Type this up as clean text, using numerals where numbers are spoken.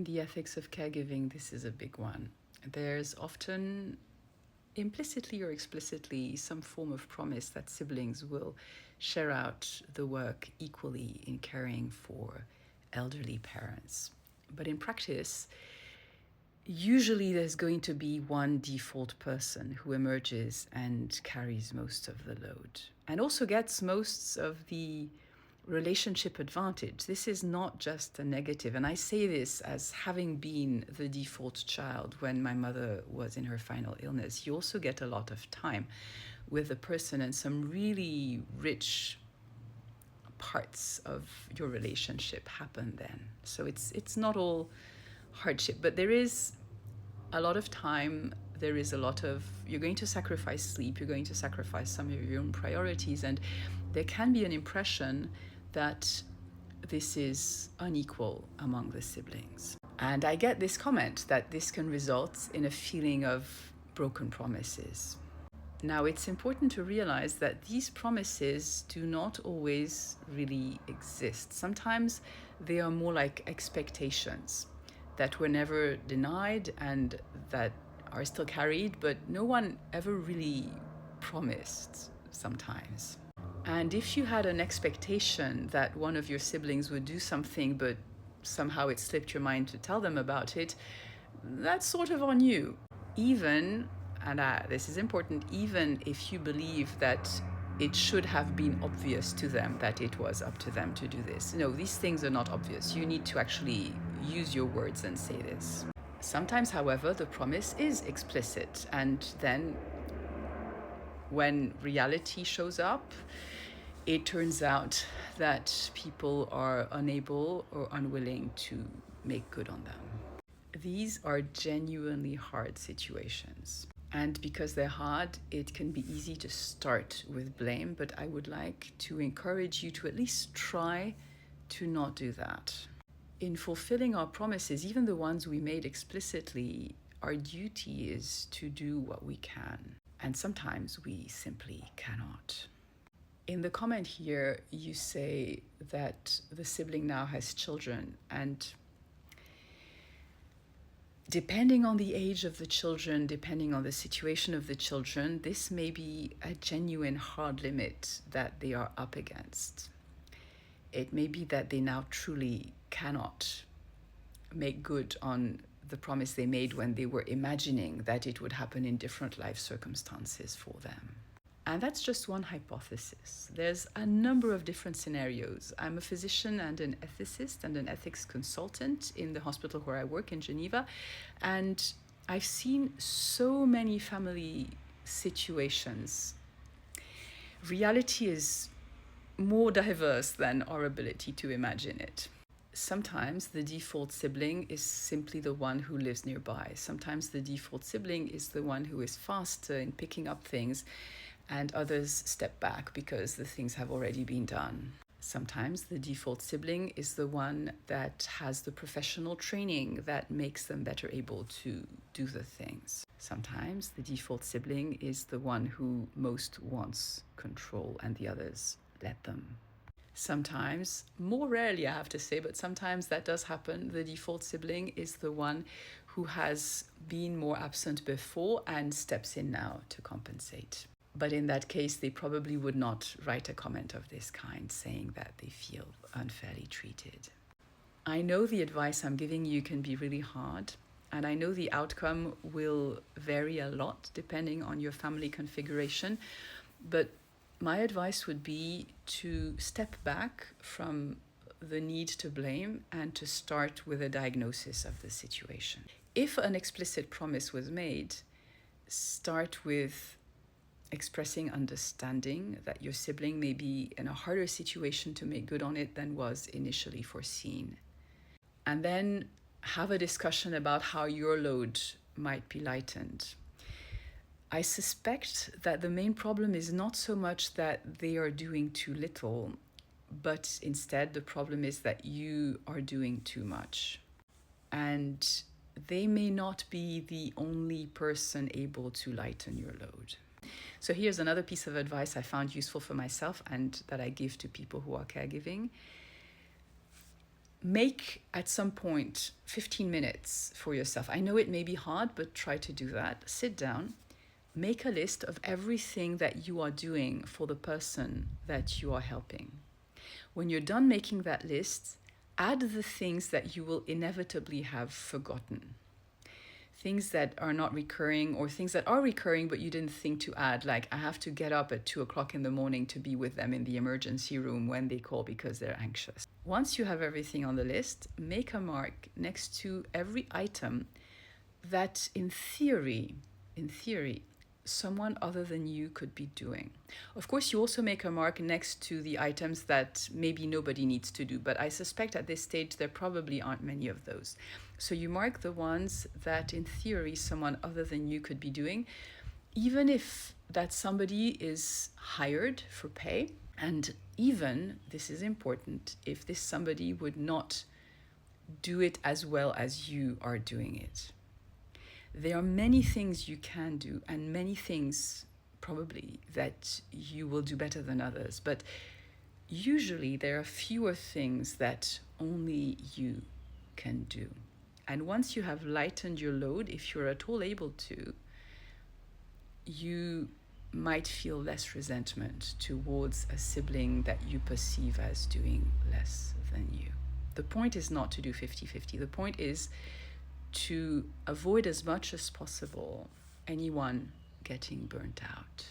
In the ethics of caregiving, this is a big one. There's often implicitly or explicitly some form of promise that siblings will share out the work equally in caring for elderly parents. But in practice, usually there's going to be one default person who emerges and carries most of the load and also gets most of the relationship advantage. This is not just a negative. And I say this as having been the default child when my mother was in her final illness. You also get a lot of time with the person and some really rich parts of your relationship happen then. So it's not all hardship, but there is a lot of time. There is a lot of, you're going to sacrifice sleep, you're going to sacrifice some of your own priorities, and there can be an impression that this is unequal among the siblings. And I get this comment that this can result in a feeling of broken promises. Now, it's important to realize that these promises do not always really exist. Sometimes they are more like expectations that were never denied and that are still carried, but no one ever really promised sometimes. And if you had an expectation that one of your siblings would do something, but somehow it slipped your mind to tell them about it, that's sort of on you. Even, and this is important, even if you believe that it should have been obvious to them that it was up to them to do this. No, these things are not obvious. You need to actually use your words and say this. Sometimes, however, the promise is explicit, and then when reality shows up, it turns out that people are unable or unwilling to make good on them. These are genuinely hard situations. And because they're hard, it can be easy to start with blame, but I would like to encourage you to at least try to not do that. In fulfilling our promises, even the ones we made explicitly, our duty is to do what we can. And sometimes we simply cannot. In the comment here, you say that the sibling now has children, and depending on the age of the children, depending on the situation of the children, this may be a genuine hard limit that they are up against. It may be that they now truly cannot make good on the promise they made when they were imagining that it would happen in different life circumstances for them. And that's just one hypothesis. There's a number of different scenarios. I'm a physician and an ethicist and an ethics consultant in the hospital where I work in Geneva. And I've seen so many family situations. Reality is more diverse than our ability to imagine it. Sometimes the default sibling is simply the one who lives nearby. Sometimes the default sibling is the one who is faster in picking up things, and others step back because the things have already been done. Sometimes the default sibling is the one that has the professional training that makes them better able to do the things. Sometimes the default sibling is the one who most wants control and the others let them. Sometimes, more rarely I have to say, but sometimes that does happen, the default sibling is the one who has been more absent before and steps in now to compensate. But in that case, they probably would not write a comment of this kind saying that they feel unfairly treated. I know the advice I'm giving you can be really hard, and I know the outcome will vary a lot depending on your family configuration, but my advice would be to step back from the need to blame and to start with a diagnosis of the situation. If an explicit promise was made, start with expressing understanding that your sibling may be in a harder situation to make good on it than was initially foreseen. And then have a discussion about how your load might be lightened. I suspect that the main problem is not so much that they are doing too little, but instead the problem is that you are doing too much. And they may not be the only person able to lighten your load. So here's another piece of advice I found useful for myself and that I give to people who are caregiving. make at some point 15 minutes for yourself. I know it may be hard, but try to do that. Sit down, make a list of everything that you are doing for the person that you are helping. When you're done making that list, add the things that you will inevitably have forgotten. Things that are not recurring, or things that are recurring but you didn't think to add, like I have to get up at 2 o'clock in the morning to be with them in the emergency room when they call because they're anxious. Once you have everything on the list, make a mark next to every item that in theory, someone other than you could be doing. Of course, you also make a mark next to the items that maybe nobody needs to do, but I suspect at this stage there probably aren't many of those. So you mark the ones that in theory someone other than you could be doing, even if that somebody is hired for pay, and even, this is important, if this somebody would not do it as well as you are doing it. There are many things you can do, and many things probably that you will do better than others, but usually there are fewer things that only you can do. And once you have lightened your load, if you're at all able to, you might feel less resentment towards a sibling that you perceive as doing less than you. The point is not to do 50-50. The point is to avoid as much as possible anyone getting burnt out.